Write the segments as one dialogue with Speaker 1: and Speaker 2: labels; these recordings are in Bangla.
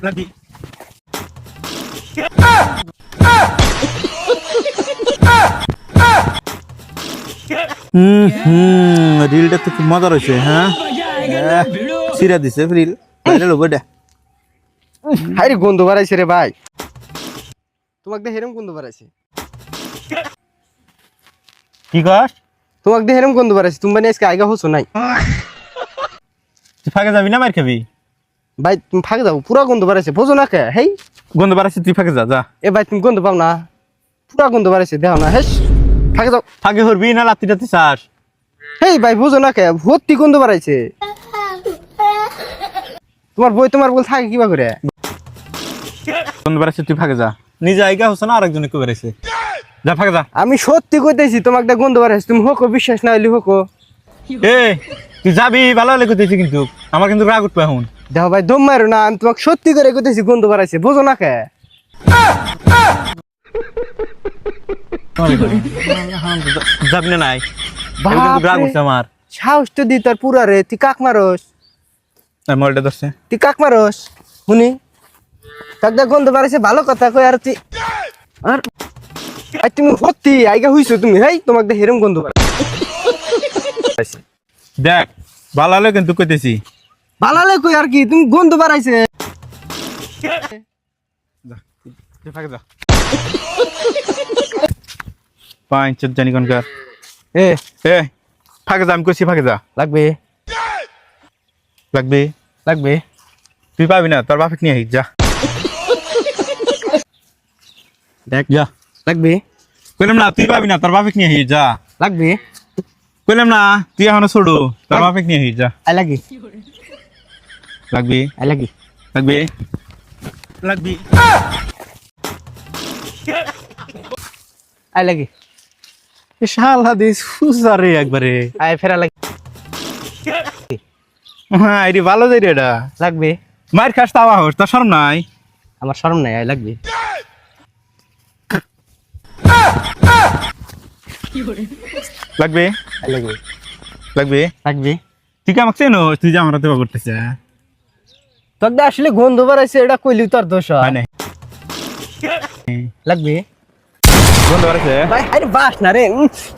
Speaker 1: লাগবি রিলটা তো খুব মজা রয়েছে। হ্যাঁ সিরা দিছে রিল ভাইরাল হবে এটা।
Speaker 2: হাই রে গন্ধ বাড়াইছে রে ভাই, তোমাকে দিয়ে হেরম গন্ধ বাড়াইছে,
Speaker 1: কি কস?
Speaker 2: তোমাকে দিয়ে হেরম গন্ধ বাড়াইছে, তুমি মানে আজকে আইগা হচ্ছ নাই
Speaker 1: তুই ফাঁকে যাবি না মার খাবি?
Speaker 2: ভাই, তুমি ফাঁকে যাও, পুরা গন্ধ বাড়াইছে, বোঝো না কে? হেই
Speaker 1: গন্ধ বাড়াচ্ছে, তুই ফাঁকে যা যা।
Speaker 2: এ ভাই, তুমি গন্ধ পাও না, পুরা গন্ধ বাড়াইছে, দেখো না, হেস ফাঁকে যাও।
Speaker 1: ফাঁকে করবি না লাত্তি টাত্তি চাস?
Speaker 2: হেই ভাই, বোঝো না কে? ভর্তি গন্ধ বাড়াইছে, তোমার বই তোমার বল থাকে কিবা করে?
Speaker 1: গন্ধ বাড়াচ্ছে, তুই ফাঁকে যা। নিজে আইগা হচ্ছে না, আরেকজনে কে বেড়াইছে। যা ফাঁকে যা।
Speaker 2: আমি সত্যি কইতেছি, তোমাকে দিয়ে গন্ধ বাড়াইছে, তুমি হোকো, বিশ্বাস না হইলে হোকো।
Speaker 1: এ তুই যাবি ভালো হলে কইতেছি, কিন্তু আমার কিন্তু রাগ উঠবে এখন।
Speaker 2: দেখো ভাই, দম মারো না, আমি তোমাকে সত্যি করে কইতেছি গন্ধ বাড়াইছে, বোঝো না কে?
Speaker 1: যাবি না নাই? এখন কিন্তু রাগ উঠছে আমার।
Speaker 2: সাহস তো দি তোর পুরা রে, তুই কাক মারস,
Speaker 1: মলটা ধরছে।
Speaker 2: তুই কাক মারস শুনি, তাক দা গন্ধ বাড়াইছে, ভালো কথা কই। আর তুই আর আর তুমি সত্যি আইগা হইছো তুমি, হেই তোমাকে দিয়ে হেরম গন্ধ বাড়াইছে,
Speaker 1: দেখ ভালো হলে কিন্তু কইতেছি।
Speaker 2: ভালালে কই আর কি, তুমি গন্ধ বাড়াইছে।
Speaker 1: তুই ফাঁকে যা। পাঁচ জানি কোনকার।
Speaker 2: এ
Speaker 1: এ ফাঁকে যা, আমি কইছি ফাঁকে যা।
Speaker 2: লাগবে
Speaker 1: লাগবে
Speaker 2: লাগবে,
Speaker 1: তুই পাবি না, তোর বাপেক নিয়ে যা।
Speaker 2: দেখ
Speaker 1: যা
Speaker 2: লাগবে
Speaker 1: কইলাম না, তুই পাবি না, তোর বাপেক নিয়ে যা।
Speaker 2: লাগবে,
Speaker 1: কইলাম না, তুই এখনো ছোট, তোর বাপেক নিয়ে যা।
Speaker 2: আই লাগি
Speaker 1: লাগবি
Speaker 2: আই লাগি
Speaker 1: লাগবি লাগবি
Speaker 2: আই লাগি
Speaker 1: শালা দিস সুসারে একবারে।
Speaker 2: আই ফেরা লাগি
Speaker 1: হ্যাঁ এটি ভালো যাই রে এটা।
Speaker 2: লাগবে,
Speaker 1: মার খাস তাওয়া হোস, তার শরম নাই?
Speaker 2: আমার শরম নাই, আই লাগবে
Speaker 1: লাগবে
Speaker 2: আই লাগবে
Speaker 1: লাগবে
Speaker 2: লাগবে।
Speaker 1: তুই কি আমাকে চেনো? তুই যে আমার দেওয়া করতেছে
Speaker 2: তোর দা আসলে গন্ধ বাড়াইছে, এটা কইলি তোর দোষ
Speaker 1: হয় নাই?
Speaker 2: লাগবে
Speaker 1: বন্ধ করেছে
Speaker 2: ভাই। আরে বাস না রে,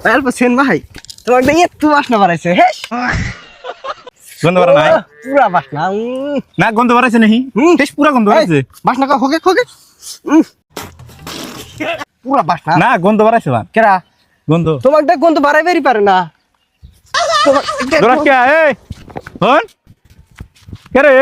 Speaker 2: ভাই অল্প সেন ভাই, তোমার দা একটু বাস না বাড়াইছে, হেস
Speaker 1: গন্ধ বাড়া নাই?
Speaker 2: পুরা বাস না,
Speaker 1: না গন্ধ বাড়াইছে নাহি, টেস্ট পুরা গন্ধ বাড়াইছে।
Speaker 2: বাস না হোকে হোকে, পুরা বাস না
Speaker 1: না গন্ধ বাড়াইছে বা
Speaker 2: কেরা,
Speaker 1: গন্ধ।
Speaker 2: তোমার দা গন্ধ বাড়াইবেরই পারে না।
Speaker 1: দৌড়াস কে? এই হন কে রে?